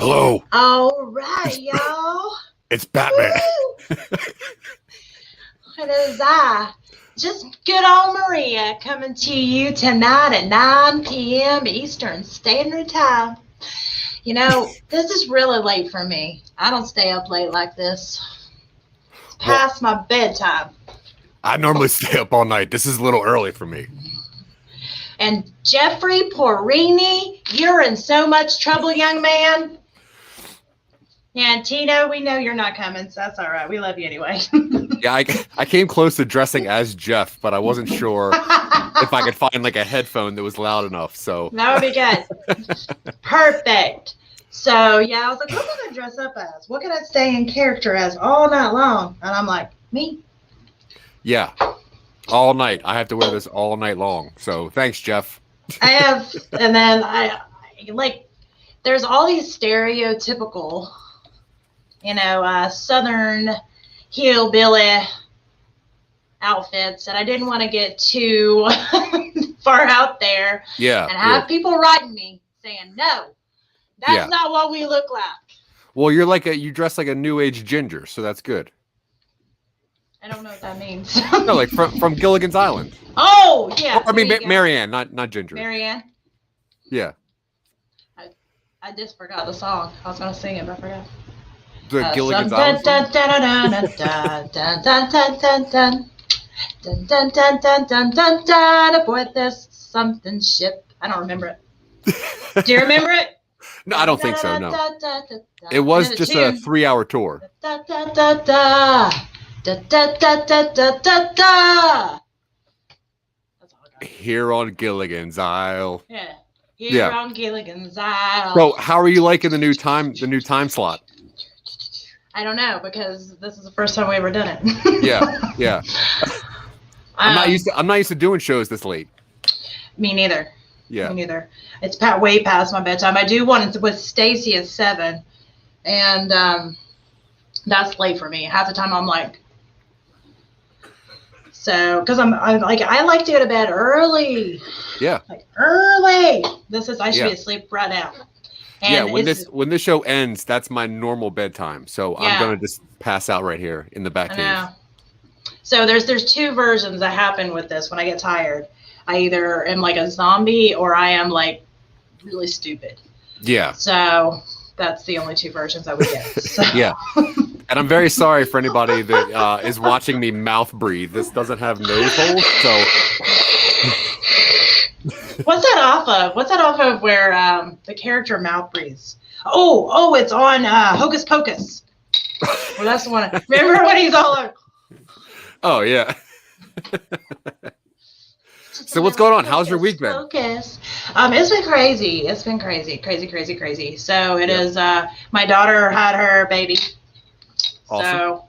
Hello. All right, y'all. It's Batman. Woo! It is I, just good old Maria, coming to you tonight at 9 p.m. Eastern Standard Time. You know, this is really late for me. I don't stay up late like this. It's past my bedtime. I normally stay up all night. This is a little early for me. And Jeffrey Porrini, you're in so much trouble, young man. And Tino, we know you're not coming, so that's all right. We love you anyway. Yeah, I came close to dressing as Jeff, but I wasn't sure if I could find like a headphone that was loud enough. So that would be good. Perfect. So yeah, I was like, what can I dress up as? What can I stay in character as all night long? And I'm like, me. Yeah, all night. I have to wear this all night long. So thanks, Jeff. I have, and then I like, there's all these stereotypical, Southern hillbilly outfits, and I didn't want to get too far out there. Yeah. And have people writing me saying, no, that's not what we look like. Well, you dress like a new age ginger, so that's good. I don't know what that means. No, like from Gilligan's Island. Oh, yeah. I mean, Marianne, not Ginger. Marianne? Yeah. I just forgot the song. I was going to sing it, but I forgot. The Gilligan's Island dun, dun, dun, dun, dun, dun, dun, dun. Dun, dun, dun, dun, dun, dun, dun, aboard this something ship. I don't remember it. Do you remember it? No, I don't think so, no. It was just a 3-hour tour. Da, da, da, da. Da, da, da, da, da, da, da. That's all I got. Here on Gilligan's Isle. Yeah. Here on Gilligan's Isle. So how are you liking the new time slot? I don't know, because this is the first time we ever done it. Yeah. I'm not used to doing shows this late. Me neither. Yeah. Me neither. It's way past my bedtime. I do one with Stacy at 7, and that's late for me. Half the time I'm like, so because I'm like, I like to go to bed early. Yeah. Like early. I should be asleep right now. And when this show ends, that's my normal bedtime. So I'm gonna just pass out right here in the back cave. So there's 2 versions that happen with this. When I get tired, I either am like a zombie or I am like really stupid. Yeah. So that's the only 2 versions I would get. So. Yeah. And I'm very sorry for anybody that is watching me mouth breathe. This doesn't have nose holes, so. What's that off of? What's that off of where the character mouth breathes? Oh, it's on Hocus Pocus. Well, that's the one. Remember when he's all like. Oh, yeah. So what's going on? How's your week been? Focus. It's been crazy. It's been crazy. So it is. My daughter had her baby. Awesome. So,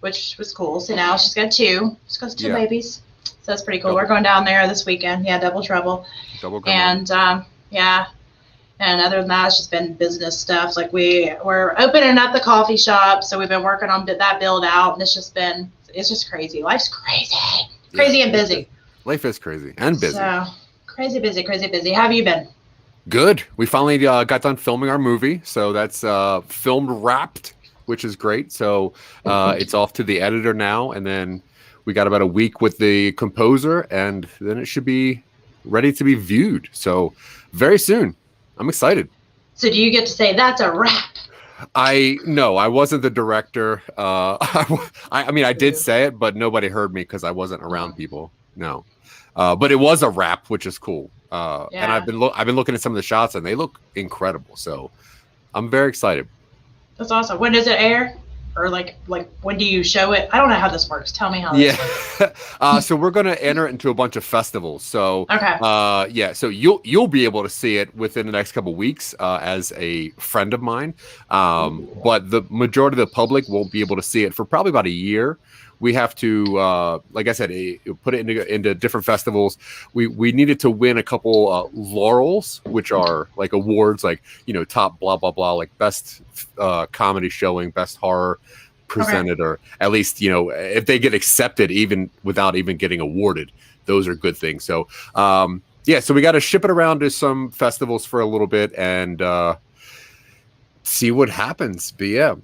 which was cool. So now she's got 2. She's got 2 babies. So that's pretty cool. We're going down there this weekend. Yeah, double trouble. And and other than that, it's just been business stuff. Like we're opening up the coffee shop, so we've been working on that build out, and it's just crazy. Life's crazy and busy. Life is crazy and busy. So crazy busy. How have you been? Good. We finally got done filming our movie, so that's filmed wrapped, which is great. So it's off to the editor now, and then we got about a week with the composer, and then it should be ready to be viewed. So very soon. I'm excited. So do you get to say that's a wrap? No, I wasn't the director. I mean, I did say it, but nobody heard me because I wasn't around people. No, but it was a wrap, which is cool. And I've been looking at some of the shots, and they look incredible. So I'm very excited. That's awesome. When does it air? Or like when do you show it? I don't know how this works. Tell me how this works. So we're going to enter it into a bunch of festivals. So okay. So you'll be able to see it within the next couple of weeks as a friend of mine. But the majority of the public won't be able to see it for probably about a year. We have to, like I said, put it into different festivals. We needed to win a couple laurels, which are like awards, like top blah blah blah, like best comedy showing, best horror presented, or at least if they get accepted even without even getting awarded, those are good things. So so we got to ship it around to some festivals for a little bit, and see what happens. But yeah,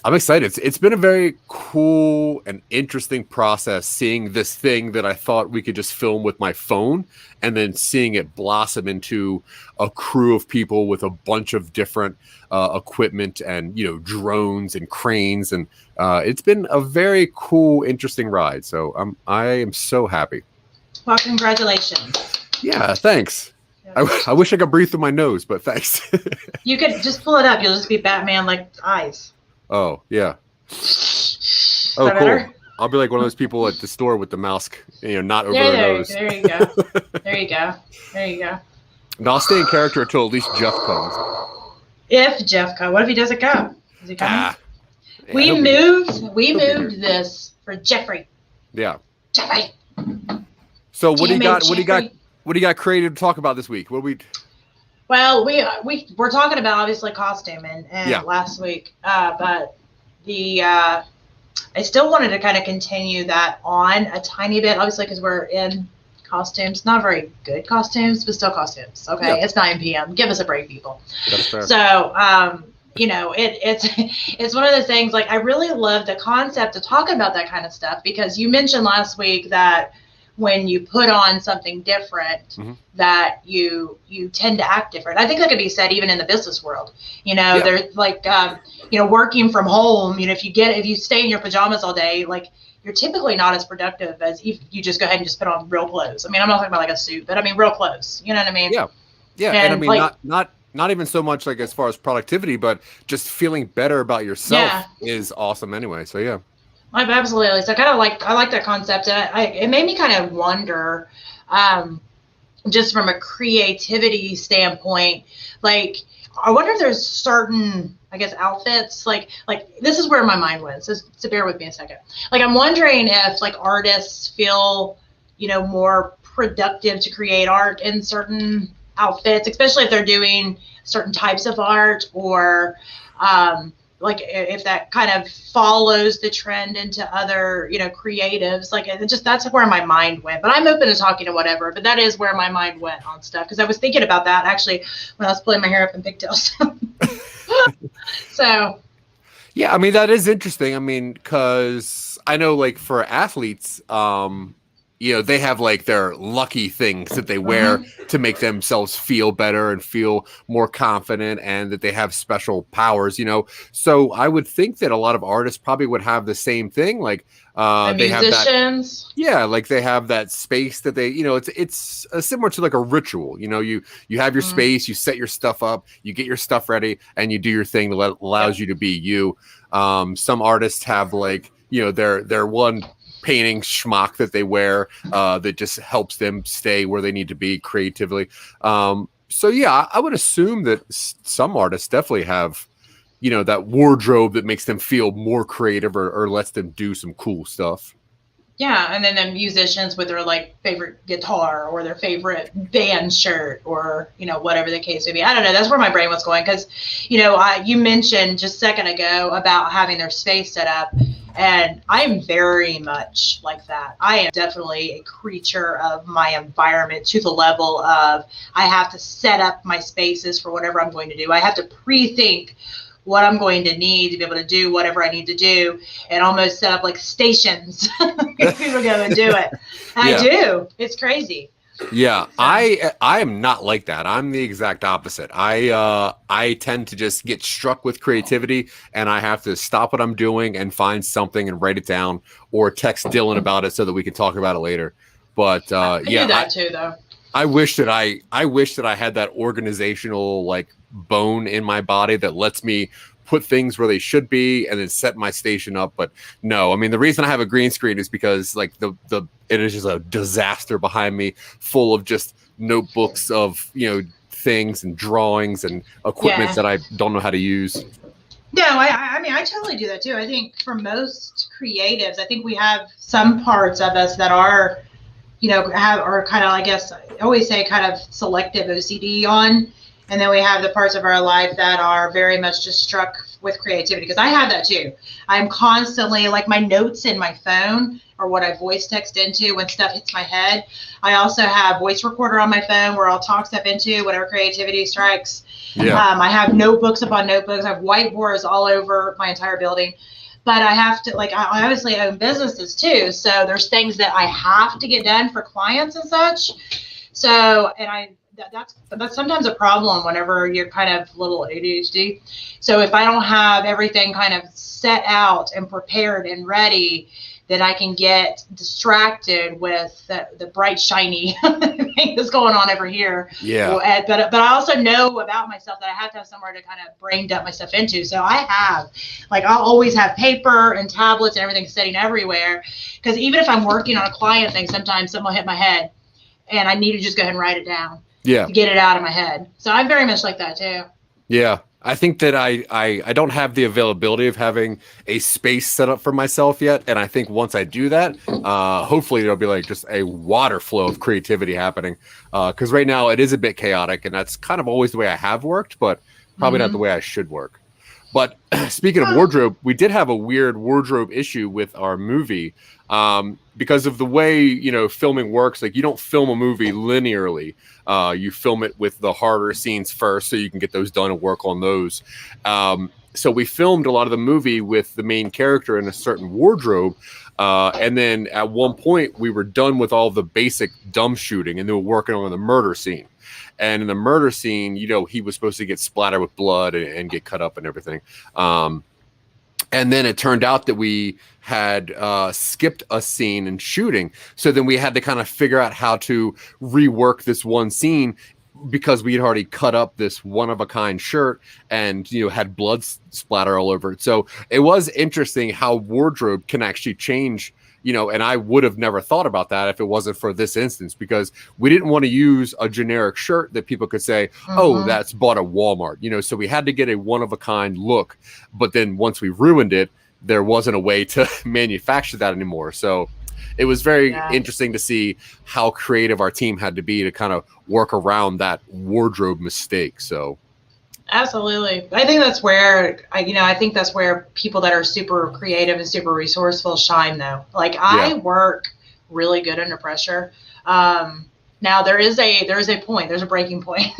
I'm excited. It's been a very cool and interesting process seeing this thing that I thought we could just film with my phone, and then seeing it blossom into a crew of people with a bunch of different equipment and, drones and cranes. And it's been a very cool, interesting ride. So I am so happy. Well, congratulations. Yeah, thanks. I wish I could breathe through my nose, but thanks. You could just pull it up. You'll just be Batman like eyes. Oh, yeah. Oh, cool. Better? I'll be like one of those people at the store with the mask, not over their nose. There you go. There you go. There you go. And I'll stay in character until at least Jeff comes. If Jeff comes. What if he doesn't come? Is he coming? Yeah, we moved this for Jeffrey. Yeah. Jeffrey. So what do you got? What do you got creative to talk about this week? Well, we're talking about obviously costuming and last week, but I still wanted to kind of continue that on a tiny bit, obviously, because we're in costumes, not very good costumes, but still costumes. Okay, yeah. It's 9 p.m. Give us a break, people. That's fair. So, it's one of those things. Like, I really love the concept of talking about that kind of stuff, because you mentioned last week that when you put on something different, that you tend to act different. I think that could be said even in the business world. There's like, working from home, if you stay in your pajamas all day, like, you're typically not as productive as if you just go ahead and just put on real clothes. I mean, I'm not talking about like a suit, but I mean, real clothes. You know what I mean? Yeah. Yeah. And I mean, like, not even so much like as far as productivity, but just feeling better about yourself is awesome anyway. So yeah. Absolutely. So I like that concept. And it made me kind of wonder, just from a creativity standpoint, like, I wonder if there's certain, I guess, outfits, like this is where my mind went. So bear with me a second. Like, I'm wondering if like artists feel, more productive to create art in certain outfits, especially if they're doing certain types of art, or, like if that kind of follows the trend into other, creatives, like that's where my mind went. But I'm open to talking to whatever, but that is where my mind went on stuff. Cause I was thinking about that actually when I was pulling my hair up in pigtails. So. Yeah. I mean, that is interesting. I mean, cause I know like for athletes, they have like their lucky things that they wear to make themselves feel better and feel more confident, and that they have special powers, So I would think that a lot of artists probably would have the same thing. Like they have that, like they have that space that they, it's similar to like a ritual. You have your space, you set your stuff up, you get your stuff ready, and you do your thing that allows you to be you. Some artists have like, their one painting schmuck that they wear that just helps them stay where they need to be creatively. So yeah, I would assume that some artists definitely have, that wardrobe that makes them feel more creative or lets them do some cool stuff. Yeah, and then the musicians with their like favorite guitar or their favorite band shirt, or whatever the case may be. I don't know. That's where my brain was going, because you mentioned just a second ago about having their space set up, and I'm very much like that. I am definitely a creature of my environment, to the level of I have to set up my spaces for whatever I'm going to do. I have to pre-think what I'm going to need to be able to do whatever I need to do, and almost set up like stations. People go and do it. I do. It's crazy. Yeah, I am not like that. I'm the exact opposite. I tend to just get struck with creativity, and I have to stop what I'm doing and find something and write it down, or text Dylan about it so that we can talk about it later. But I do that too, though. I wish that I had that organizational like bone in my body that lets me put things where they should be and then set my station up. But no, I mean, the reason I have a green screen is because like it is just a disaster behind me, full of just notebooks of, things and drawings and equipment that I don't know how to use. No, I mean, I totally do that too. I think for most creatives, I think we have some parts of us that are, are kind of, I guess I always say kind of selective OCD on. And then we have the parts of our life that are very much just struck with creativity, because I have that too. I'm constantly, like, my notes in my phone or what I voice text into when stuff hits my head. I also have voice recorder on my phone where I'll talk stuff into whatever creativity strikes. Yeah. I have notebooks upon notebooks. I have whiteboards all over my entire building. But I have to, like, I obviously own businesses too. So there's things that I have to get done for clients and such. So, and that's sometimes a problem whenever you're kind of a little ADHD. So if I don't have everything kind of set out and prepared and ready, then I can get distracted with the bright, shiny thing that's going on over here. Yeah. But I also know about myself that I have to have somewhere to kind of brain dump my stuff into. So I have, like, I'll always have paper and tablets and everything sitting everywhere. Because even if I'm working on a client thing, sometimes something will hit my head and I need to just go ahead and write it down. Yeah. To get it out of my head. So I'm very much like that too. Yeah. I think that I don't have the availability of having a space set up for myself yet. And I think once I do that, hopefully there'll be like just a water flow of creativity happening. Because right now it is a bit chaotic, and that's kind of always the way I have worked, but probably not the way I should work. But speaking of wardrobe, we did have a weird wardrobe issue with our movie because of the way, you know, filming works. Like, you don't film a movie linearly. You film it with the harder scenes first so you can get those done and work on those. So we filmed a lot of the movie with the main character in a certain wardrobe. And then at one point we were done with all the basic dumb shooting, and they were working on the murder scene. And in the murder scene, you know, he was supposed to get splattered with blood and get cut up and everything. And then it turned out that we had skipped a scene in shooting. So then we had to kind of figure out how to rework this one scene, because we had already cut up this one-of-a-kind shirt and, you know, had blood splatter all over it. So it was interesting how wardrobe can actually change, you know, and I would have never thought about that if it wasn't for this instance, because we didn't want to use a generic shirt that people could say, oh, that's bought at Walmart, you know, so we had to get a one-of-a-kind look. But then once we ruined it, there wasn't a way to manufacture that anymore. So it was very interesting to see how creative our team had to be to kind of work around that wardrobe mistake. So absolutely. I think that's where I think that's where people that are super creative and super resourceful shine, though. Like, I work really good under pressure. Now there is a point, there's a breaking point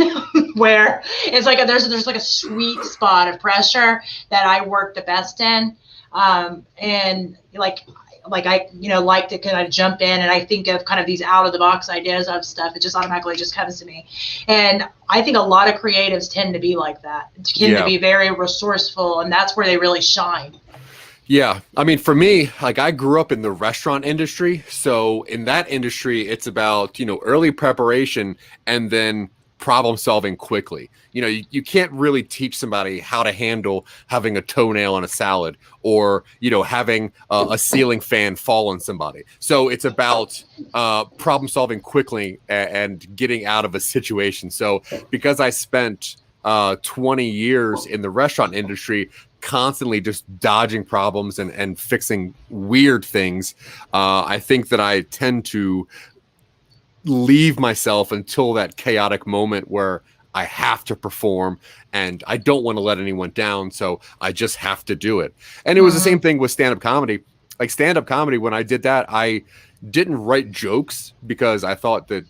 where it's like there's like a sweet spot of pressure that I work the best in. And like I, you know, like to kind of jump in, and I think of kind of these out of the box ideas of stuff. It just automatically just comes to me. And I think a lot of creatives tend to be like that, tend to be very resourceful, and that's where they really shine. Yeah. I mean, for me, like, I grew up in the restaurant industry. So in that industry, it's about, you know, early preparation and then problem solving quickly. You know, you can't really teach somebody how to handle having a toenail on a salad, or, you know, having a ceiling fan fall on somebody. So it's about problem solving quickly and getting out of a situation. So because I spent 20 years in the restaurant industry, constantly just dodging problems and fixing weird things, I think that I tend to leave myself until that chaotic moment where I have to perform and I don't want to let anyone down. So I just have to do it. And it was the same thing with stand-up comedy. Like, stand-up comedy, when I did that, I didn't write jokes because I thought that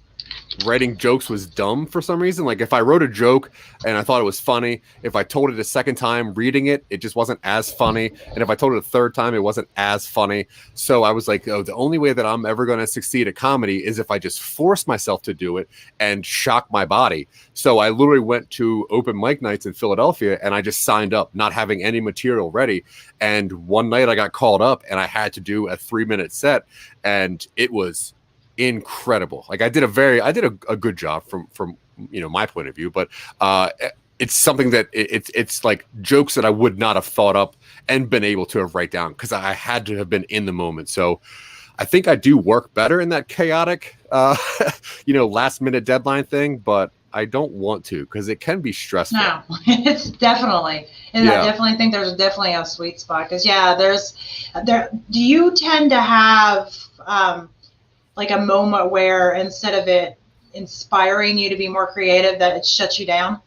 writing jokes was dumb for some reason. Like, if I wrote a joke and I thought it was funny, if I told it a second time reading it, it just wasn't as funny. And if I told it a third time, it wasn't as funny. So I was like, oh, the only way that I'm ever going to succeed at comedy is if I just force myself to do it and shock my body. So I literally went to open mic nights in Philadelphia and I just signed up, not having any material ready. And one night I got called up and I had to do a 3-minute set, and it was incredible. Like, I did a good job from you know, my point of view, but it's something that it's like jokes that I would not have thought up and been able to have write down because I had to have been in the moment. So I think I do work better in that chaotic you know, last minute deadline thing, but I don't want to because it can be stressful. No, it's definitely. And I definitely think there's definitely a sweet spot because do you tend to have like a moment where instead of it inspiring you to be more creative, that it shuts you down?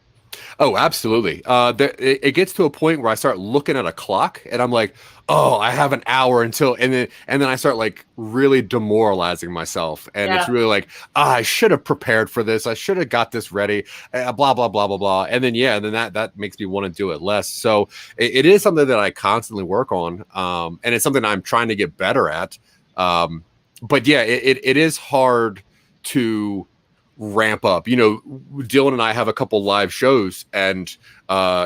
Oh, absolutely. It gets to a point where I start looking at a clock and I'm like, oh, I have an hour until, and then I start like really demoralizing myself. And it's Yeah. really like, I should have prepared for this. I should have got this ready, blah, blah, blah, blah, blah. And then, yeah, and then that makes me want to do it less. So it is something that I constantly work on. And it's something I'm trying to get better at. But yeah, it is hard to ramp up. You know, Dylan and I have a couple live shows, and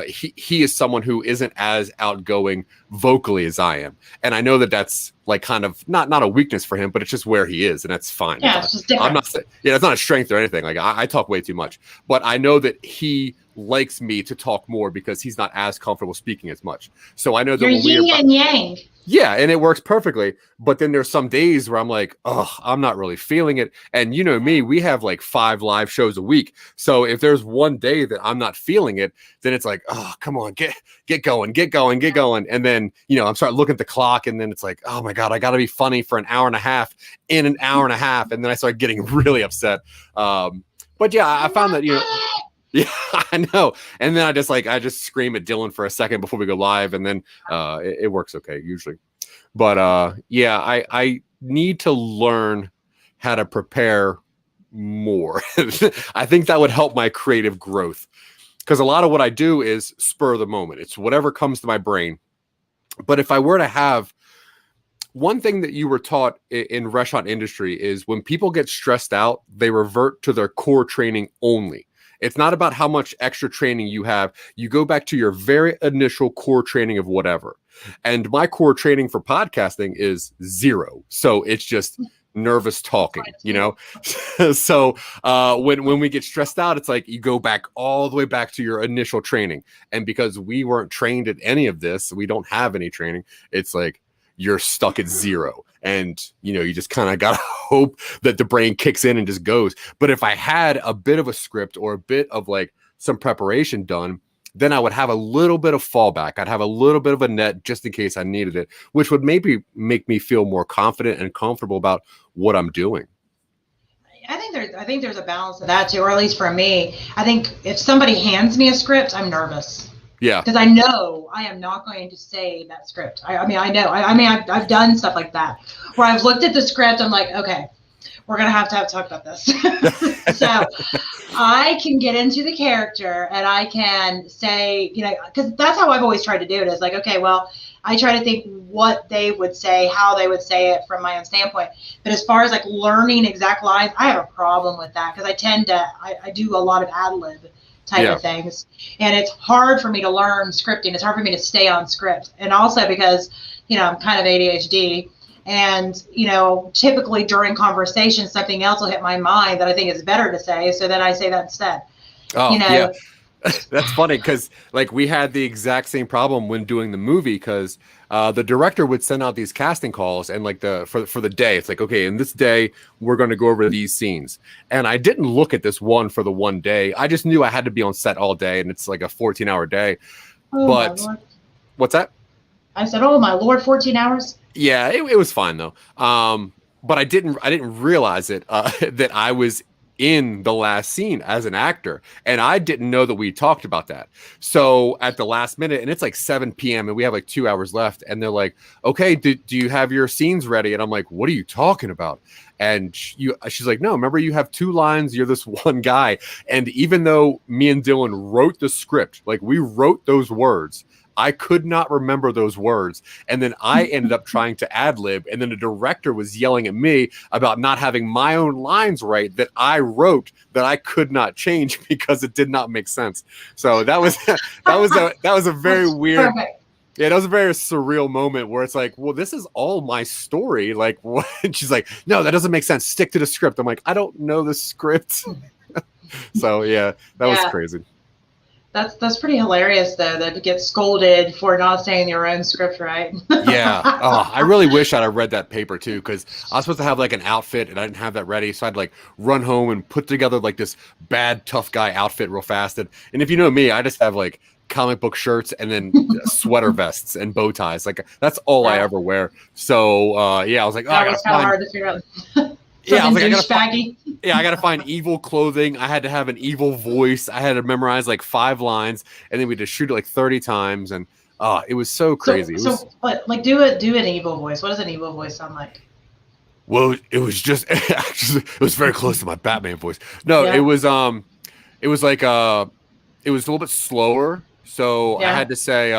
he is someone who isn't as outgoing vocally as I am, and I know that that's like kind of not a weakness for him, but it's just where he is, and that's fine. Yeah, it's just different. I'm not saying, yeah, it's not a strength or anything. Like I talk way too much, but I know that he likes me to talk more because he's not as comfortable speaking as much. So I know that you're yin and yang. Yeah, and it works perfectly. But then there's some days where I'm like, oh, I'm not really feeling it. And you know me, we have like 5 live shows a week. So if there's one day that I'm not feeling it, then it's like, oh, come on, get going. And then, you know, I'm starting looking at the clock, and then it's like, oh my God, I got to be funny for an hour and a half in an hour and a half. And then I start getting really upset. But yeah, I found that, you know, yeah, I know. And then I just scream at Dylan for a second before we go live, and then it works okay usually. But yeah, I need to learn how to prepare more. I think that would help my creative growth, because a lot of what I do is spur of the moment. It's whatever comes to my brain. But if I were to have one thing that you were taught in restaurant industry is when people get stressed out, they revert to their core training only. It's not about how much extra training you have. You go back to your very initial core training of whatever. And my core training for podcasting is 0. So it's just nervous talking, you know? So when we get stressed out, it's like you go back all the way back to your initial training. And because we weren't trained at any of this, we don't have any training. It's like you're stuck at 0. And, you know, you just kind of got to hope that the brain kicks in and just goes. But if I had a bit of a script or a bit of like some preparation done, then I would have a little bit of fallback. I'd have a little bit of a net just in case I needed it, which would maybe make me feel more confident and comfortable about what I'm doing. I think there's a balance of that too, or at least for me. I think if somebody hands me a script, I'm nervous. Yeah. Because I know I am not going to say that script. I mean, I've done stuff like that where I've looked at the script. I'm like, okay, we're going to have talk about this. So I can get into the character and I can say, you know, because that's how I've always tried to do it, is like, okay, well, I try to think what they would say, how they would say it from my own standpoint. But as far as like learning exact lines, I have a problem with that, because I do a lot of ad lib type of things. And it's hard for me to learn scripting. It's hard for me to stay on script. And also because, you know, I'm kind of ADHD, and, you know, typically during conversation, something else will hit my mind that I think is better to say. So then I say that instead. Oh, you know? Yeah. That's funny, because like we had the exact same problem when doing the movie, because the director would send out these casting calls, and like for the day, it's like, okay, in this day we're going to go over these scenes, and I didn't look at this one for the one day. I just knew I had to be on set all day, and it's like a 14-hour day. Oh, but what's that? I said, oh my Lord, 14 hours. Yeah, it was fine though. But I didn't realize it that I was in the last scene as an actor, and I didn't know that we talked about that. So at the last minute, and it's like 7 p.m. and we have like 2 hours left, and they're like, okay, do you have your scenes ready? And I'm like, what are you talking about? And she's like, no, remember, you have 2 lines, you're this one guy. And even though me and Dylan wrote the script, like we wrote those words, I could not remember those words. And then I ended up trying to ad lib. And then the director was yelling at me about not having my own lines right that I wrote, that I could not change because it did not make sense. So that was a very weird. Perfect. Yeah, that was a very surreal moment where it's like, well, this is all my story. Like, what? And she's like, no, that doesn't make sense. Stick to the script. I'm like, I don't know the script. So yeah, that was crazy. That's pretty hilarious, though, that to get scolded for not saying your own script right. Yeah. Oh, I really wish I'd have read that paper, too, because I was supposed to have like an outfit and I didn't have that ready. So I'd like run home and put together like this bad, tough guy outfit real fast. And if you know me, I just have like comic book shirts and then sweater vests and bow ties. Like that's all I ever wear. So yeah, I was like, oh, I gotta find. Hard to figure out. Yeah, I was Something like, douchebaggy. I gotta find evil clothing. I had to have an evil voice. I had to memorize like 5 lines, and then we just shoot it like 30 times, and it was so crazy. But like, do an evil voice. What does an evil voice sound like? Well, it was just actually, it was very close to my Batman voice. No, Yeah. it was like it was a little bit slower, so I Yeah. had to say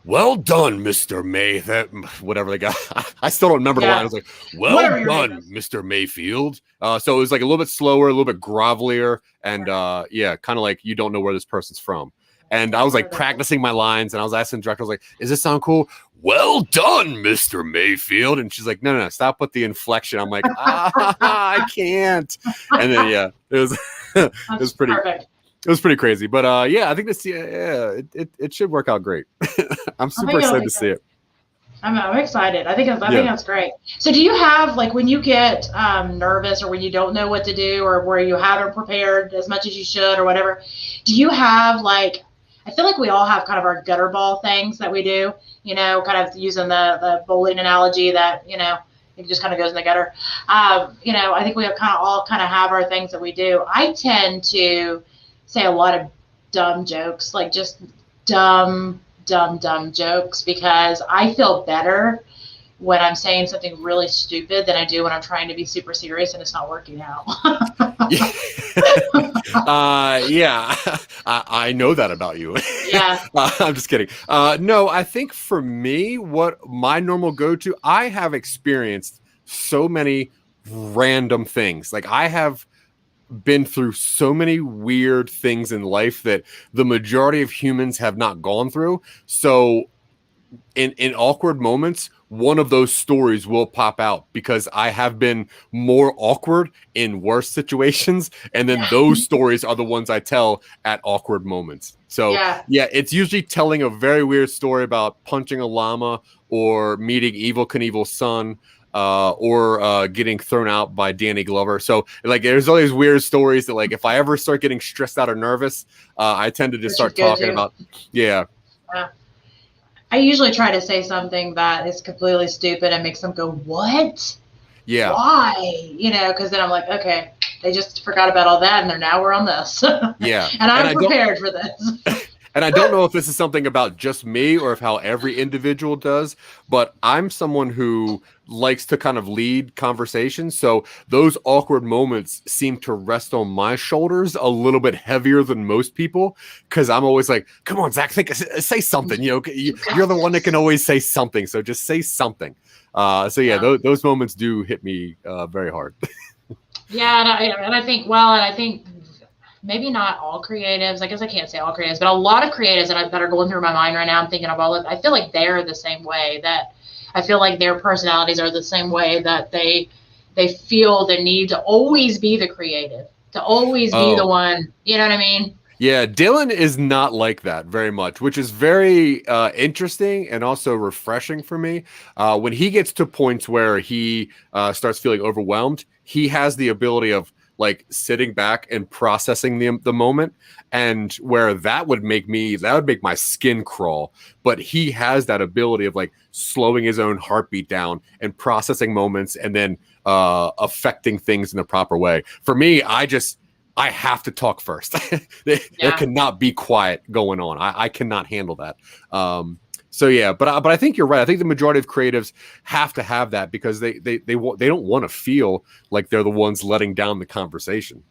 well done, Mr. May. That whatever they got. I still don't remember the line. I Yeah. was like, well Whatever your name done, is. Mr. Mayfield. So it was like a little bit slower, a little bit grovelier, and yeah, kind of like you don't know where this person's from. And I was like practicing my lines, and I was asking the director, I was like, "Is this sound cool?" Well done, Mr. Mayfield. And she's like, no, stop with the inflection. I'm like, I can't. And then yeah, it was it was pretty Perfect. it was pretty crazy. But yeah, I think this it should work out great. I'm super excited to see it. I'm excited. I think that's great. So do you have, like, when you get nervous or when you don't know what to do or where you haven't prepared as much as you should or whatever, do you have, like, I feel like we all have kind of our gutter ball things that we do, kind of using the bowling analogy that, it just kind of goes in the gutter. I think we have all have our things that we do. I tend to say a lot of dumb jokes, like just dumb jokes, because I feel better when I'm saying something really stupid than I do when I'm trying to be super serious and it's not working out. Yeah, I know that about you. Yeah. I'm just kidding. No, I think for me, what my normal go-to, I have experienced so many random things. Like I have been through so many weird things in life that the majority of humans have not gone through. So in awkward moments, one of those stories will pop out because I have been more awkward in worse situations. And then those stories are the ones I tell at awkward moments. So yeah, it's usually telling a very weird story about punching a llama or meeting Evel Knievel's son. Or getting thrown out by Danny Glover. So like, there's all these weird stories that like, if I ever start getting stressed out or nervous, I tend to just start talking about, yeah. I usually try to say something that is completely stupid and makes them go, what? Yeah. Why? Because then I'm like, okay, they just forgot about all that and we're on this. Yeah. And I'm prepared for this. And I don't know if this is something about just me or if how every individual does, but I'm someone who likes to kind of lead conversations. So those awkward moments seem to rest on my shoulders a little bit heavier than most people, because I'm always like, come on, Zach, say something. You're the one that can always say something. So just say something. So yeah, those moments do hit me very hard. Yeah, and I think maybe not all creatives. I guess I can't say all creatives, but a lot of creatives that are going through my mind right now, I'm thinking of all of. I feel like they're the same way. That I feel like their personalities are the same way, that they feel the need to always be the creative, to always be the one. You know what I mean? Yeah, Dylan is not like that very much, which is very interesting and also refreshing for me. When he gets to points where he starts feeling overwhelmed, he has the ability of like sitting back and processing the moment, and where that would make my skin crawl. But he has that ability of like slowing his own heartbeat down and processing moments and then affecting things in the proper way. For me, I have to talk first. There cannot be quiet going on. I cannot handle that. So yeah, but I think you're right. I think the majority of creatives have to have that because they don't want to feel like they're the ones letting down the conversation.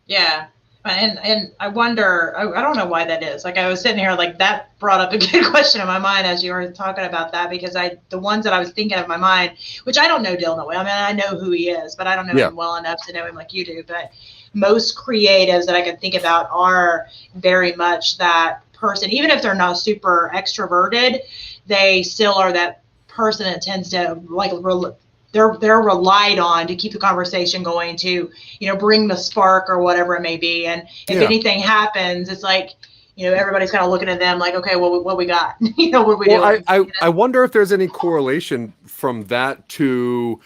Yeah. And I wonder, I don't know why that is. Like I was sitting here, like that brought up a good question in my mind as you were talking about that, because the ones that I was thinking of in my mind, which I don't know Dylan that way. I mean, I know who he is, but I don't know him well enough to know him like you do. But most creatives that I can think about are very much that person. Even if they're not super extroverted, they still are that person that tends to like they're relied on to keep the conversation going, to bring the spark or whatever it may be. And if anything happens, it's like everybody's kind of looking at them like, okay, well, what we got? What we doing? I wonder if there's any correlation from that to,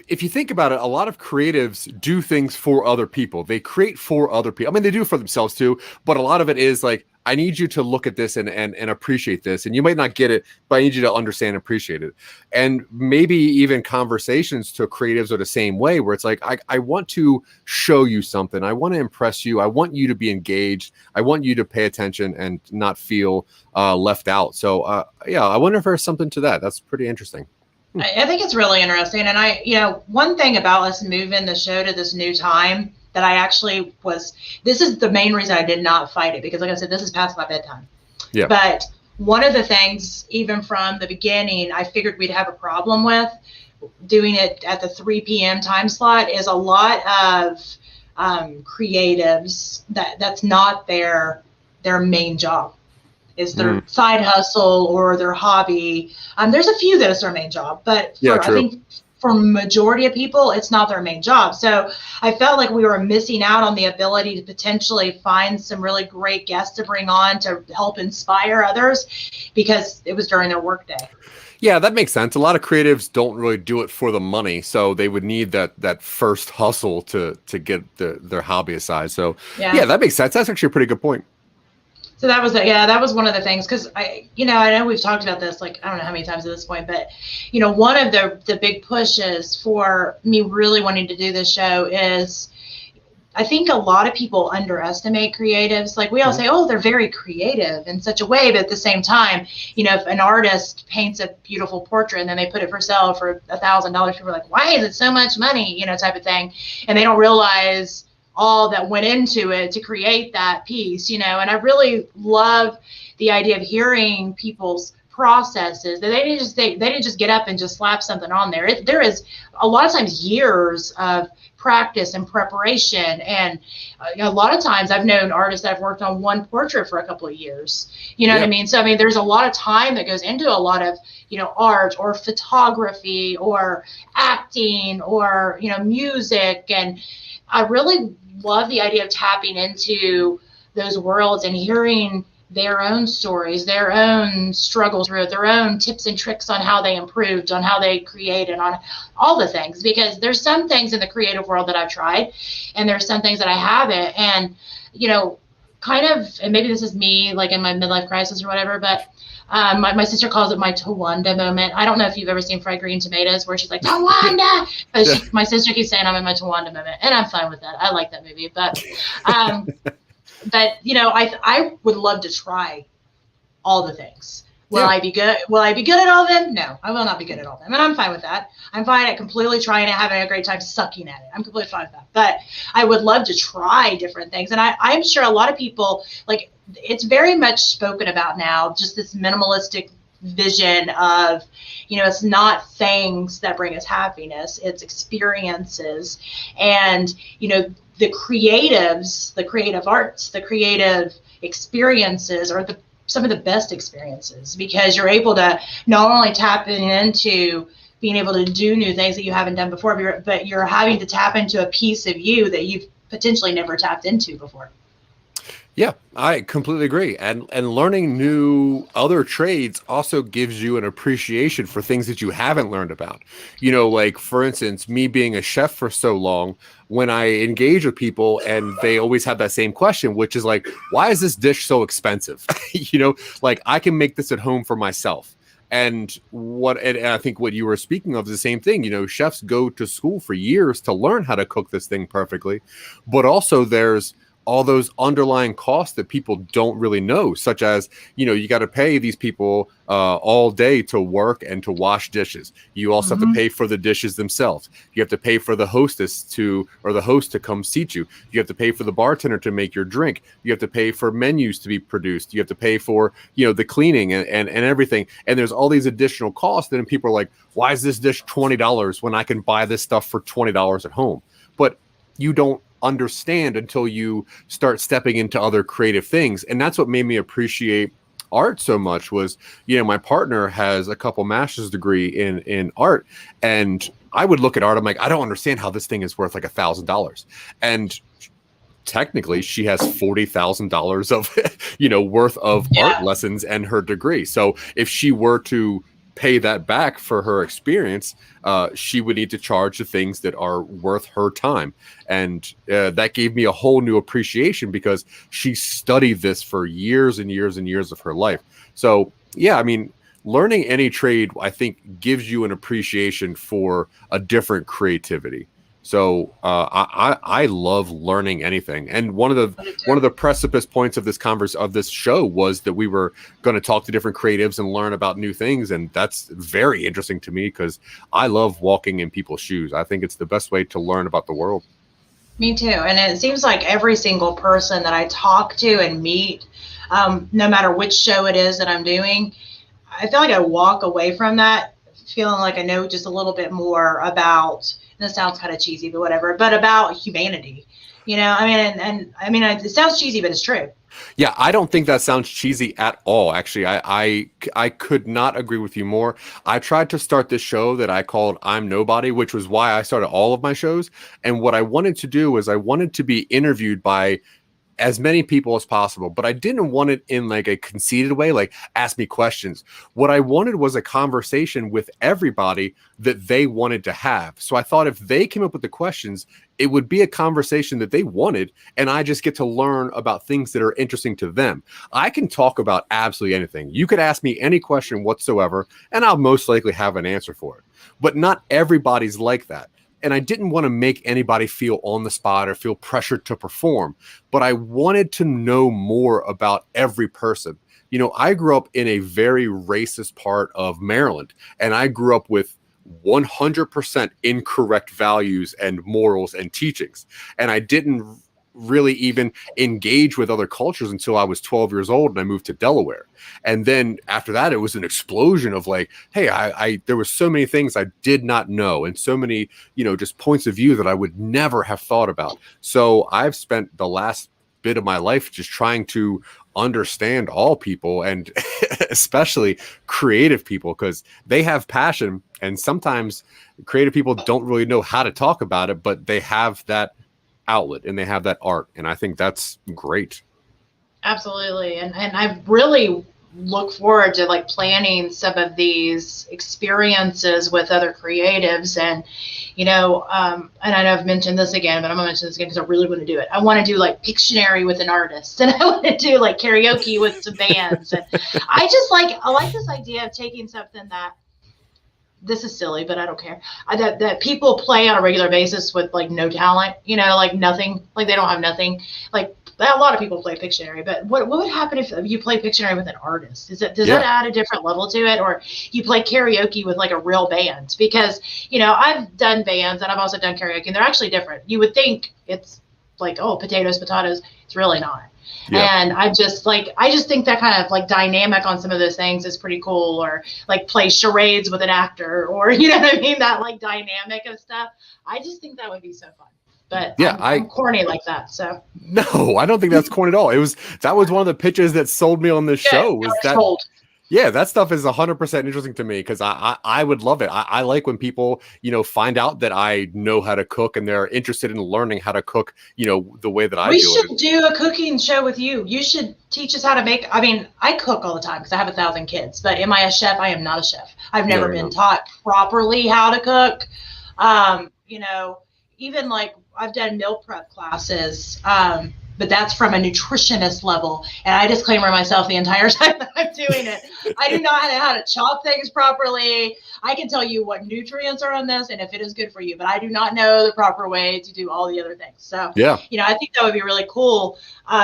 if you think about it, a lot of creatives do things for other people. They create for other people. I mean, they do for themselves too, but a lot of it is like, I need you to look at this and appreciate this. And you might not get it, but I need you to understand and appreciate it. And maybe even conversations to creatives are the same way, where it's like, I want to show you something. I want to impress you. I want you to be engaged. I want you to pay attention and not feel left out. So yeah, I wonder if there's something to that. That's pretty interesting. I think it's really interesting. And one thing about us moving the show to this new time that I actually this is the main reason I did not fight it, because like I said, this is past my bedtime. Yeah. But one of the things, even from the beginning, I figured we'd have a problem with doing it at the 3 p.m. time slot is a lot of creatives that's not their main job. Is their side hustle or their hobby. There's a few that is their main job, but I think for majority of people, it's not their main job. So I felt like we were missing out on the ability to potentially find some really great guests to bring on to help inspire others, because it was during their workday. Yeah, that makes sense. A lot of creatives don't really do it for the money, so they would need that first hustle to get their hobby aside. So yeah, that makes sense. That's actually a pretty good point. So that was one of the things, because I know we've talked about this, like, I don't know how many times at this point, but, one of the big pushes for me really wanting to do this show is, I think a lot of people underestimate creatives. Like, we all say, oh, they're very creative in such a way, but at the same time, if an artist paints a beautiful portrait and then they put it for sale for $1,000, people are like, why is it so much money, type of thing. And they don't realize all that went into it to create that piece, and I really love the idea of hearing people's processes. That they didn't just get up and just slap something on there. There is a lot of times years of practice and preparation, and a lot of times I've known artists that have worked on one portrait for a couple of years. What I mean? So there's a lot of time that goes into a lot of art or photography or acting or music, and I really love the idea of tapping into those worlds and hearing their own stories, their own struggles through it, their own tips and tricks on how they improved, on how they created, on all the things. Because there's some things in the creative world that I've tried, and there's some things that I haven't. And, kind of, and maybe this is me, like in my midlife crisis or whatever, but my sister calls it my Tawanda moment. I don't know if you've ever seen Fried Green Tomatoes, where she's like, Tawanda! But my sister keeps saying I'm in my Tawanda moment, and I'm fine with that. I like that movie. But, I would love to try all the things. Will I be good? Will I be good at all of them? No, I will not be good at all of them. And I'm fine with that. I'm fine at completely trying it, having a great time sucking at it. I'm completely fine with that. But I would love to try different things. And I'm sure a lot of people, like, it's very much spoken about now, just this minimalistic vision of, it's not things that bring us happiness, it's experiences. And, the creatives, the creative arts, the creative experiences are some of the best experiences, because you're able to not only tap into being able to do new things that you haven't done before, but you're having to tap into a piece of you that you've potentially never tapped into before. Yeah, I completely agree. And learning new other trades also gives you an appreciation for things that you haven't learned about. Like, for instance, me being a chef for so long, when I engage with people and they always have that same question, which is like, why is this dish so expensive? Like, I can make this at home for myself. And I think what you were speaking of is the same thing. Chefs go to school for years to learn how to cook this thing perfectly, but also there's all those underlying costs that people don't really know, such as, you got to pay these people all day to work and to wash dishes. You also have to pay for the dishes themselves. You have to pay for the hostess or the host to come seat you. You have to pay for the bartender to make your drink. You have to pay for menus to be produced. You have to pay for, the cleaning and everything. And there's all these additional costs. And people are like, why is this dish $20 when I can buy this stuff for $20 at home? But you don't understand until you start stepping into other creative things. And that's what made me appreciate art so much was, my partner has a couple master's degree in art, and I would look at art. I'm like, I don't understand how this thing is worth like $1,000. And technically she has $40,000 of, worth of art lessons and her degree. So if she were to pay that back for her experience, she would need to charge the things that are worth her time. And that gave me a whole new appreciation because she studied this for years and years and years of her life. So, yeah, I mean, learning any trade, I think, gives you an appreciation for a different creativity. So I love learning anything. And one of the precipice points of this show was that we were going to talk to different creatives and learn about new things. And that's very interesting to me because I love walking in people's shoes. I think it's the best way to learn about the world. Me too. And it seems like every single person that I talk to and meet, no matter which show it is that I'm doing, I feel like I walk away from that feeling like I know just a little bit more about, and this sounds kind of cheesy, but whatever, but about humanity. I mean, it sounds cheesy, but it's true. Yeah, I don't think that sounds cheesy at all. Actually, I could not agree with you more. I tried to start this show that I called I'm Nobody, which was why I started all of my shows. And what I wanted to do was I wanted to be interviewed by as many people as possible, but I didn't want it in like a conceited way, like ask me questions. What I wanted was a conversation with everybody that they wanted to have. So I thought if they came up with the questions, it would be a conversation that they wanted, and I just get to learn about things that are interesting to them. I can talk about absolutely anything. You could ask me any question whatsoever, and I'll most likely have an answer for it. But not everybody's like that. And I didn't want to make anybody feel on the spot or feel pressured to perform, but I wanted to know more about every person. I grew up in a very racist part of Maryland, and I grew up with 100% incorrect values and morals and teachings. And I didn't really even engage with other cultures until I was 12 years old and I moved to Delaware. And then after that, it was an explosion of like, hey, I there were so many things I did not know and so many, just points of view that I would never have thought about. So I've spent the last bit of my life just trying to understand all people, and especially creative people, because they have passion. And sometimes creative people don't really know how to talk about it, but they have that outlet and they have that art, and I think that's great. Absolutely. And I really look forward to like planning some of these experiences with other creatives. And and I know I've mentioned this again, but I'm gonna mention this again because I really want to do it. I want to do like Pictionary with an artist, and I want to do like karaoke with some bands. And I like this idea of taking something that, this is silly, but I don't care, that people play on a regular basis with like no talent, like nothing, like they don't have nothing. Like a lot of people play Pictionary, but what would happen if you play Pictionary with an artist? Does that add a different level to it? Or you play karaoke with like a real band? Because, I've done bands and I've also done karaoke, and they're actually different. You would think it's like, oh, potatoes. It's really not. Yeah. And I just think that kind of like dynamic on some of those things is pretty cool. Or like play charades with an actor, or you know what I mean? That like dynamic of stuff. I just think that would be so fun. But yeah, I'm corny like that. So no, I don't think that's corny at all. That was one of the pitches that sold me on this show. Was that? Sold. Yeah, that stuff is 100% interesting to me because I would love it. I like when people, find out that I know how to cook and they're interested in learning how to cook, the way that I do it. We should do a cooking show with you. You should teach us how to make. I mean, I cook all the time because I have 1,000 kids. But am I a chef? I am not a chef. I've never been taught properly how to cook. Even like I've done meal prep classes. But that's from a nutritionist level. And I disclaimer myself the entire time that I'm doing it. I do not know how to chop things properly. I can tell you what nutrients are on this and if it is good for you, but I do not know the proper way to do all the other things. So, yeah, I think that would be really cool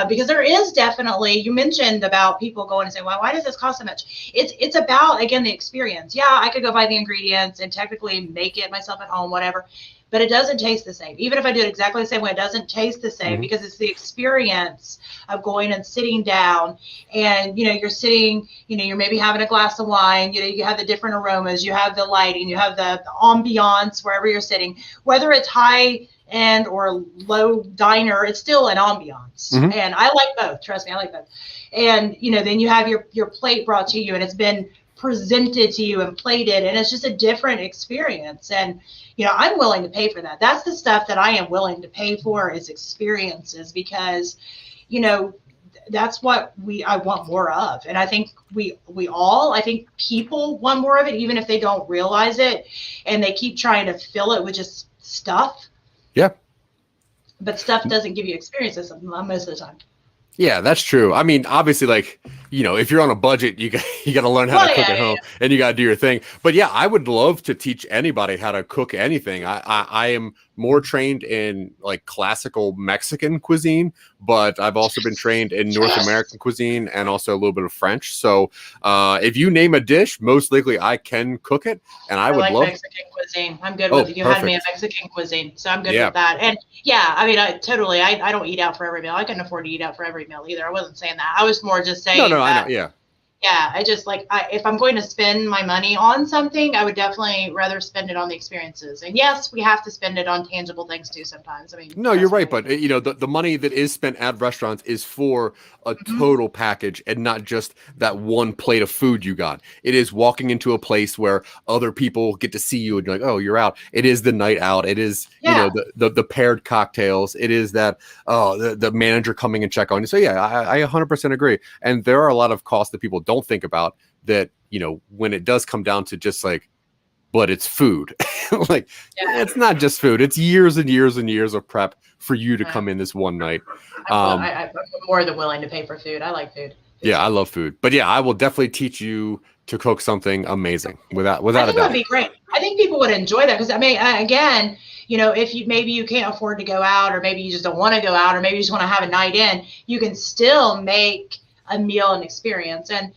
because there is definitely, you mentioned about people going and saying, well, why does this cost so much? It's about, again, the experience. Yeah, I could go buy the ingredients and technically make it myself at home, whatever. But it doesn't taste the same. Even if I do it exactly the same way, it doesn't taste the same because it's the experience of going and sitting down and, you're sitting, you're maybe having a glass of wine, you have the different aromas, you have the lighting, you have the ambiance wherever you're sitting, whether it's high end or low diner, it's still an ambiance. Mm-hmm. And I like both. Trust me, I like both. And, then you have your plate brought to you and it's been presented to you and plated, and it's just a different experience. And I'm willing to pay for that. That's the stuff that I am willing to pay for, is experiences, because that's what I want more of. And I think I think people want more of it, even if they don't realize it, and they keep trying to fill it with just stuff. Yeah. But stuff doesn't give you experiences most of the time. Yeah, that's true. I mean, obviously, like, if you're on a budget, you got to learn how to cook at home, and you got to do your thing. But yeah, I would love to teach anybody how to cook anything. I am more trained in like classical Mexican cuisine, but I've also been trained in North American cuisine and also a little bit of French. So if you name a dish, most likely I can cook it, and I would like love Mexican cuisine. I'm good with it. You had me at Mexican cuisine, so I'm good with that. And yeah, I mean, I don't eat out for every meal. I couldn't afford to eat out for every meal either. I wasn't saying that. I was more just saying no, that, I know, yeah. Yeah, I just if I'm going to spend my money on something, I would definitely rather spend it on the experiences. And yes, we have to spend it on tangible things too sometimes. I mean, no, you're right, but the money that is spent at restaurants is for a total package and not just that one plate of food you got. It is walking into a place where other people get to see you and you're like, oh, you're out. It is the night out. It is the paired cocktails. It is that the manager coming and check on you. So yeah, I 100% agree. And there are a lot of costs that people don't think about that, when it does come down to just like, but it's food. It's not just food. It's years and years and years of prep for you to come in this one night. I'm more than willing to pay for food. I like food. Yeah, I love food. But yeah, I will definitely teach you to cook something amazing without a doubt. I think that would be great. I think people would enjoy that because, I mean, again, if maybe you can't afford to go out, or maybe you just don't want to go out, or maybe you just want to have a night in, you can still make a meal an experience. And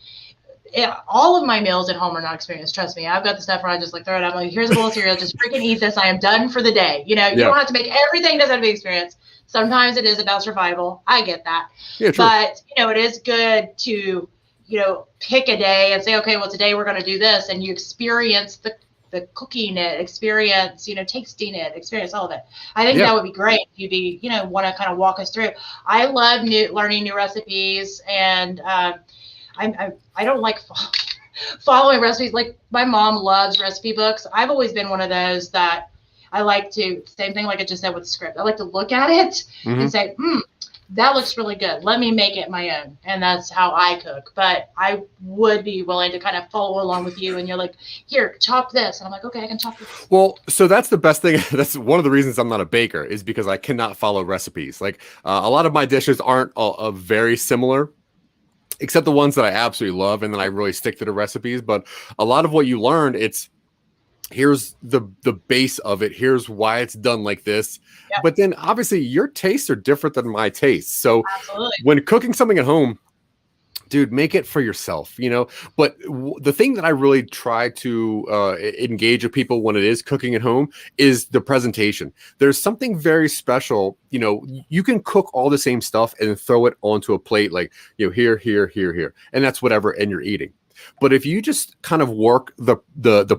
all of my meals at home are not experience. Trust me. I've got the stuff where I just throw it out. I'm like, here's a bowl of cereal. Just freaking eat this. I am done for the day. You don't have to make everything. Doesn't have to be experience. Sometimes it is about survival. I get that. Yeah, true. But, it is good to, pick a day and say, okay, well, today we're going to do this. And you experience the cooking it, experience, tasting it, experience all of it. I think that would be great. If you'd want to kind of walk us through. I love learning new recipes, and I don't like following recipes. Like, my mom loves recipe books. I've always been one of those that I like to, same thing like I just said with the script. I like to look at it and say, that looks really good. Let me make it my own. And that's how I cook. But I would be willing to kind of follow along with you. And you're like, here, chop this. And I'm like, okay, I can chop this. Well, so that's the best thing. That's one of the reasons I'm not a baker, is because I cannot follow recipes. Like, a lot of my dishes aren't very similar, except the ones that I absolutely love. And then I really stick to the recipes. But a lot of what you learn, here's the base of it. Here's why it's done like this. Yep. But then obviously your tastes are different than my tastes. So when cooking something at home, dude, make it for yourself, But the thing that I really try to engage with people when it is cooking at home is the presentation. There's something very special. You can cook all the same stuff and throw it onto a plate, like, here, here, here, here, and that's whatever, and you're eating. But if you just kind of work the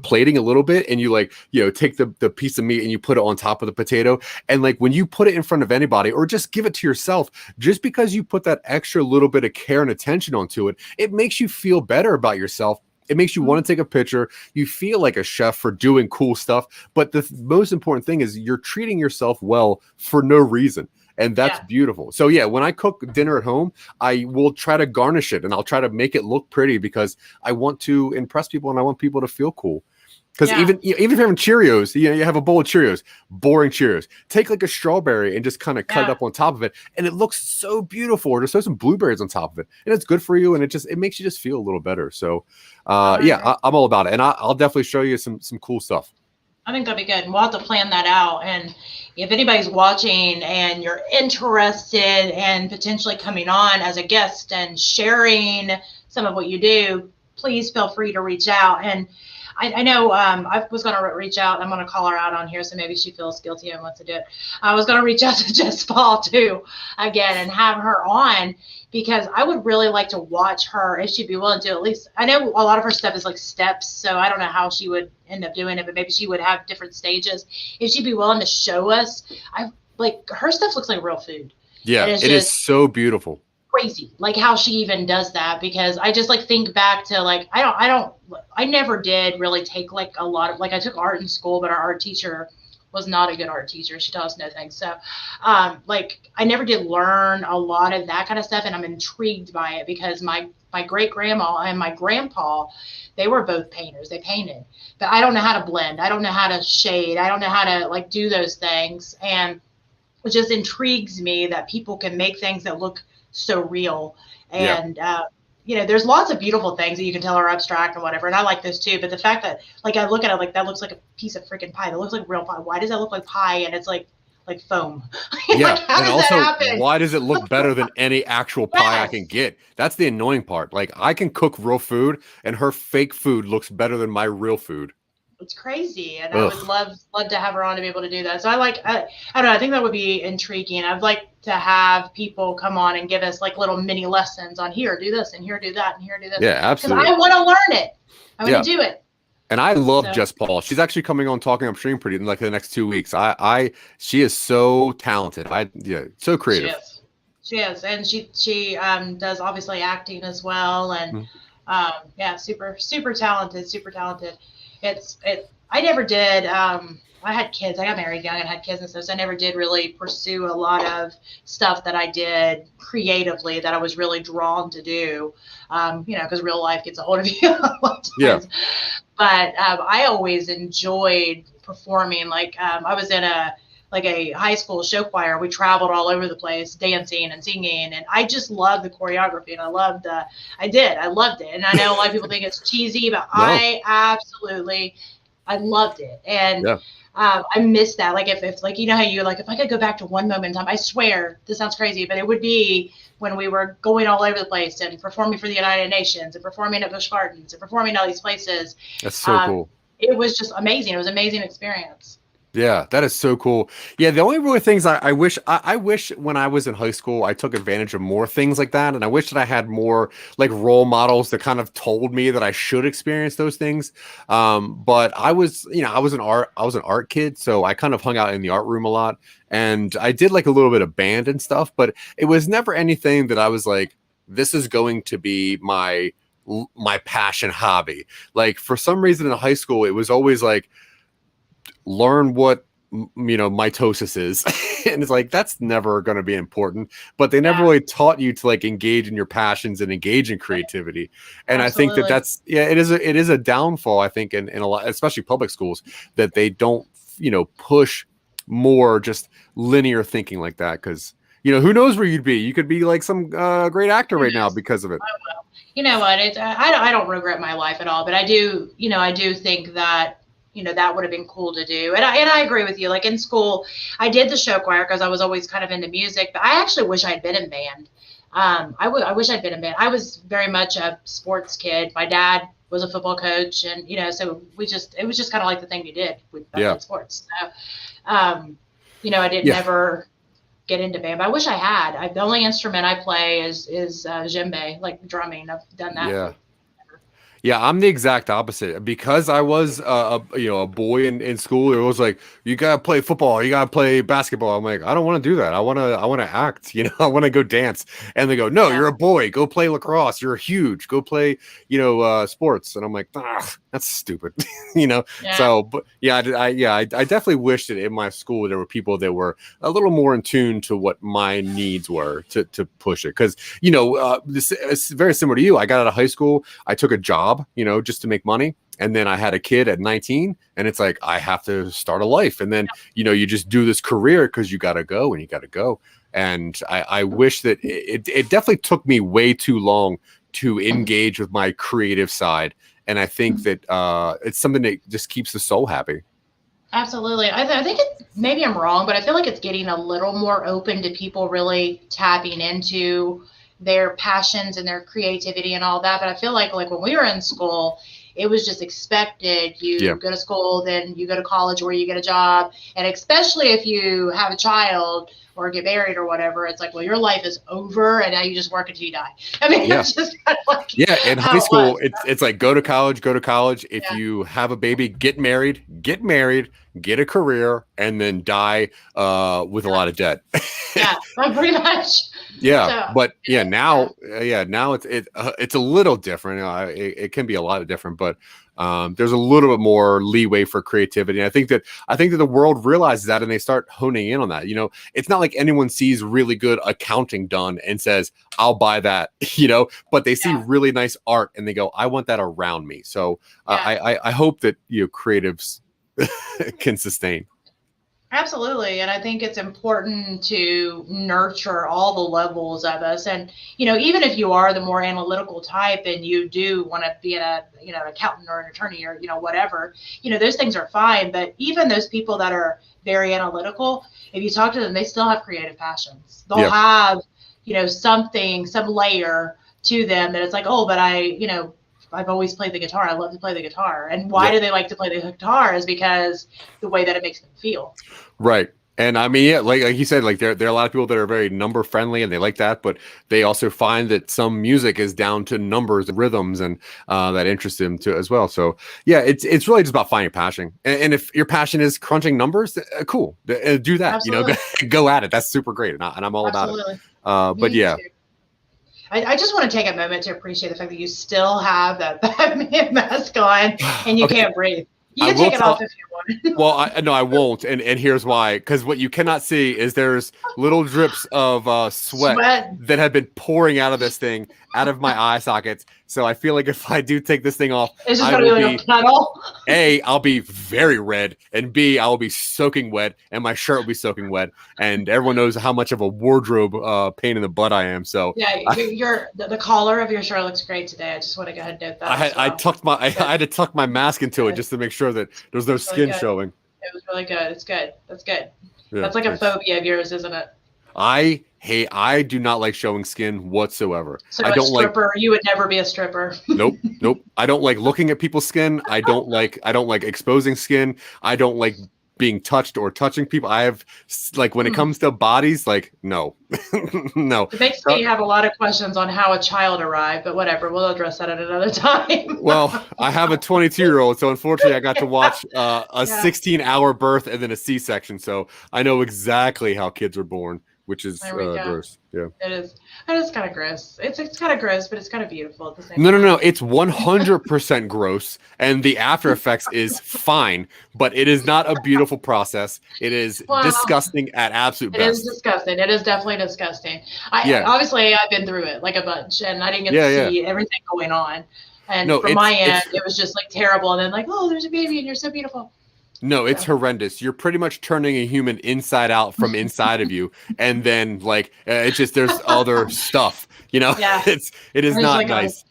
plating a little bit, and you take the piece of meat and you put it on top of the potato, and like when you put it in front of anybody, or just give it to yourself, just because you put that extra little bit of care and attention onto it, it makes you feel better about yourself. It makes you want to take a picture. You feel like a chef for doing cool stuff. But the most important thing is you're treating yourself well for no reason. And that's beautiful. So yeah, when I cook dinner at home, I will try to garnish it, and I'll try to make it look pretty, because I want to impress people and I want people to feel cool. Because even if you're having Cheerios, you have a bowl of Cheerios, boring Cheerios. Take like a strawberry and just kind of cut it up on top of it, and it looks so beautiful. Or just throw some blueberries on top of it, and it's good for you, and it makes you just feel a little better. So I'm all about it, and I'll definitely show you some cool stuff. I think that'd be good. And we'll have to plan that out. And if anybody's watching and you're interested in potentially coming on as a guest and sharing some of what you do, please feel free to reach out. And I know I was going to reach out. I'm going to call her out on here, so maybe she feels guilty and wants to do it. I was going to reach out to Jess Paul too, again, and have her on, because I would really like to watch her, if she'd be willing to. At least, I know a lot of her stuff is like steps, so I don't know how she would end up doing it, but maybe she would have different stages. If she'd be willing to show us, her stuff looks like real food. Yeah, it is so beautiful. Crazy, like how she even does that, because I just think back to I never did really take a lot of, I took art in school, but our art teacher was not a good art teacher. She taught us no things. So, like, I never did learn a lot of that kind of stuff, and I'm intrigued by it because my great grandma and my grandpa, they were both painters. They painted, but I don't know how to blend. I don't know how to shade. I don't know how to like do those things, and it just intrigues me that people can make things that look so real. And you know, there's lots of beautiful things that you can tell are abstract or whatever, and I like those too. But the fact that, like, I look at it like that looks like a piece of freaking pie. That looks like real pie. Why does that look like pie? And it's like foam. Yeah, like, how and does also, that happen? why does it look better than any actual pie I can get? That's the annoying part. Like, I can cook real food, and her fake food looks better than my real food. It's crazy, and Ugh. I would love to have her on to be able to do that. So I don't know. I think that would be intriguing. I'd like to have people come on and give us like little mini lessons on here, do this, and here, do that, and here, do this. Yeah, absolutely. Because I want to learn it. I want to do it. And I love Jess Paul. She's actually coming on Talking Upstream pretty in like the next 2 weeks. She is so talented. So creative. She is, and she does obviously acting as well, and super talented, super talented. I never did. I had kids. I got married young and had kids and stuff, so I never did really pursue a lot of stuff that I did creatively that I was really drawn to do. You know, because real life gets a hold of you a lot of times. Yeah. But I always enjoyed performing. Like, I was in a high school show choir. We traveled all over the place, dancing and singing, and I just loved the choreography, and I loved it. And I know a lot of people think it's cheesy, but no. I loved it. And I miss that. Like, if like, you know how you like, if I could go back to one moment in time, I swear this sounds crazy, but it would be when we were going all over the place and performing for the United Nations and performing at Busch Gardens and performing all these places. That's so cool. It was just amazing. It was an amazing experience. Yeah, that is so cool. Yeah, the only really things I wish when I was in high school, I took advantage of more things like that. And I wish that I had more like role models that kind of told me that I should experience those things. But I was an art kid. So I kind of hung out in the art room a lot. And I did like a little bit of band and stuff, but it was never anything that I was like, this is going to be my passion hobby. Like, for some reason in high school, it was always like, learn what mitosis is. And it's like, that's never going to be important, but they never really taught you to like engage in your passions and engage in creativity. And Absolutely. I think it is a downfall, I think, in a lot, especially public schools, that they don't push more just linear thinking like that. Because who knows where you'd be? You could be like some great actor right now because of it. I will. You know what? I don't regret my life at all, but I do think that that would have been cool to do. And I agree with you. Like, in school, I did the show choir because I was always kind of into music, but I actually wish I'd been in band. I wish I'd been in band. I was very much a sports kid. My dad was a football coach, and so it was just kind of like the thing you did with sports. So, I didn't ever get into band, but I wish I had. The only instrument I play is djembe, like drumming. I've done that. Yeah. Yeah, I'm the exact opposite. Because I was a boy in school. It was like, you gotta play football, you gotta play basketball. I'm like, I don't want to do that. I wanna act. I want to go dance. And they go, no, you're a boy. Go play lacrosse. You're huge. Go play sports. And I'm like, that's stupid. So, but I definitely wish that in my school there were people that were a little more in tune to what my needs were to push it. Because this is very similar to you. I got out of high school. I took a job, just to make money. And then I had a kid at 19, and it's like, I have to start a life. And then, you just do this career because you got to go and you got to go. And I wish that it definitely took me way too long to engage with my creative side. And I think that it's something that just keeps the soul happy. Absolutely. I think maybe I'm wrong, but I feel like it's getting a little more open to people really tapping into their passions and their creativity and all that. But I feel like when we were in school, it was just expected. You go to school, then you go to college where you get a job. And especially if you have a child or get married or whatever, it's like, well, your life is over and now you just work until you die. I mean, it's just kind of like, in high school, it's like, go to college. If you have a baby, get married, get a career, and then die with a lot of debt. Pretty much. But now it's a little different. It can be a lot different, but there's a little bit more leeway for creativity. And I think that the world realizes that, and they start honing in on that. You know, it's not like anyone sees really good accounting done and says, I'll buy that, you know, but they see really nice art and they go, I want that around me. So I hope that, you know, creatives can sustain. Absolutely. And I think it's important to nurture all the levels of us. And, you know, even if you are the more analytical type and you do want to be an accountant or an attorney or, you know, whatever, you know, those things are fine. But even those people that are very analytical, if you talk to them, they still have creative passions. They'll have, you know, some layer to them that it's like, oh, but I've always played the guitar. I love to play the guitar. And why do they like to play the guitar is because the way that it makes them feel. Right. And I mean, like you said, like there are a lot of people that are very number friendly and they like that, but they also find that some music is down to numbers and rhythms, and that interests them too as well. So yeah, it's really just about finding passion. And if your passion is crunching numbers, cool, do that. Absolutely. You know, go at it. That's super great. And I'm all about it. But yeah. I just want to take a moment to appreciate the fact that you still have that Batman mask on and you can't breathe. You can take it off if you want. Well, I won't. And here's why. Because what you cannot see is there's little drips of sweat that have been pouring out of this thing, out of my eye sockets. So I feel like if I do take this thing off, it's just going to be like a puddle. A, I'll be very red, and B, I'll be soaking wet, and my shirt will be soaking wet, and everyone knows how much of a wardrobe pain in the butt I am. So yeah, the collar of your shirt looks great today. I just want to go ahead and note that. I had to tuck my mask into it just to make sure that there's no skin showing. It was really good. It's good. That's good. Yeah, that's like a phobia of yours, isn't it? I do not like showing skin whatsoever. So I don't stripper, you would never be a stripper. Nope. I don't like looking at people's skin. I don't like exposing skin. I don't like being touched or touching people. I have, like, when it comes to bodies, like, no. No. It makes me have a lot of questions on how a child arrived, but whatever. We'll address that at another time. Well, I have a 22-year-old, so unfortunately I got to watch a 16-hour birth and then a C-section, so I know exactly how kids are born, which is gross. Yeah. It is. It is kind of gross. It's kind of gross, but it's kind of beautiful at the same time. No. It's 100% gross, and the after effects is fine, but it is not a beautiful process. It is disgusting at absolute best. It is disgusting. It is definitely disgusting. Obviously, I've been through it like a bunch, and I didn't get to see everything going on. And from my end, it was just like terrible. And then like, oh, there's a baby, and you're so beautiful. No, it's horrendous. You're pretty much turning a human inside out from inside of you, and then like it's just there's other stuff, you know. Yeah. It is not nice.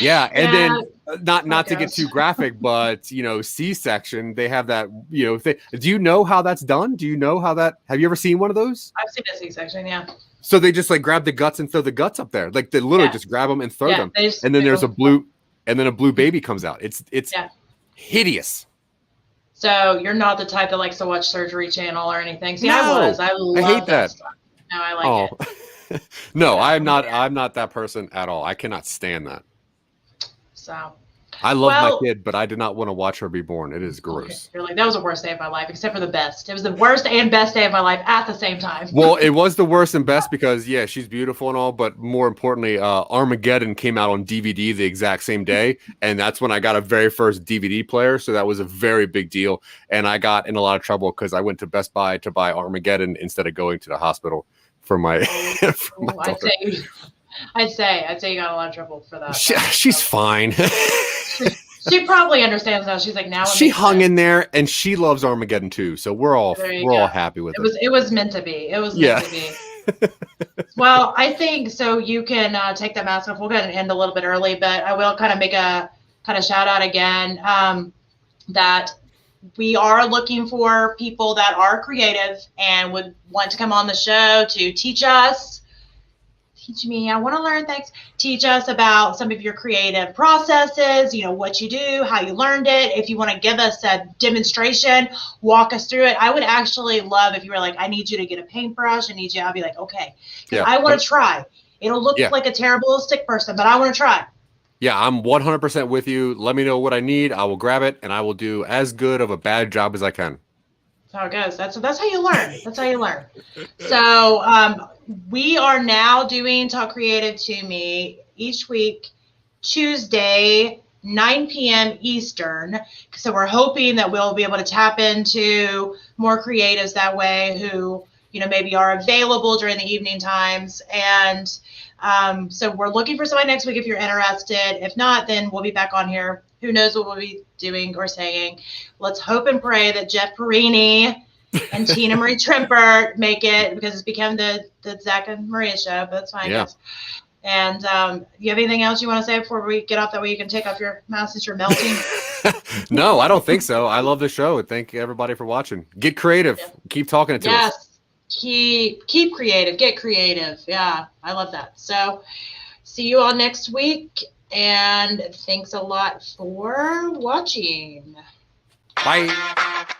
Yeah, and then not to get too graphic, but you know, C-section, they have that, you know. Do you know how that's done? Do you know how that? Have you ever seen one of those? I've seen a C-section, yeah. So they just like grab the guts and throw the guts up there, like they literally just grab them and throw them, and then there's a blue baby comes out. It's hideous. So you're not the type that likes to watch Surgery Channel or anything. See, I hate that stuff. No, I like it. No, I'm not that person at all. I cannot stand that. So I love my kid, but I did not want to watch her be born. It is gross. Okay. You're like, that was the worst day of my life, except for the best. It was the worst and best day of my life at the same time. Well, it was the worst and best because, yeah, she's beautiful and all, but more importantly, Armageddon came out on DVD the exact same day, and that's when I got a very first DVD player, so that was a very big deal, and I got in a lot of trouble because I went to Best Buy to buy Armageddon instead of going to the hospital for my, for my daughter. I'd say you got a lot of trouble for that. She's fine. She probably understands now. She's like, now she hung in there, and she loves Armageddon too. So we're all happy with it. It was meant to be. It was meant to be. Well, I think so. You can take that mask off. We'll go ahead and end a little bit early, but I will kind of make a kind of shout out again that we are looking for people that are creative and would want to come on the show to teach us. Teach me, I want to learn things. Teach us about some of your creative processes, you know, what you do, how you learned it. If you want to give us a demonstration, walk us through it. I would actually love if you were like, I need you to get a paintbrush. I'll be like, okay, I want to try. It'll look like a terrible stick person, but I want to try. Yeah, I'm 100% with you. Let me know what I need. I will grab it, and I will do as good of a bad job as I can. That's how it goes. That's how you learn. That's how you learn. So we are now doing Talk Creative to Me each week, Tuesday 9 p.m. Eastern. So we're hoping that we'll be able to tap into more creatives that way who, maybe are available during the evening times. And so we're looking for somebody next week if you're interested. If not, then we'll be back on here. Who knows what we'll be doing or saying. Let's hope and pray that Jeff Perini and Tina Marie Trimpert make it, because it's become the Zach and Maria show. But that's fine, guys. And you have anything else you want to say before we get off? That way you can take off your mask since you're melting. No, I don't think so. I love the show. Thank everybody for watching. Get creative. Yeah. Keep talking to us. Yes. Keep creative. Get creative. Yeah, I love that. So see you all next week. And thanks a lot for watching. Bye.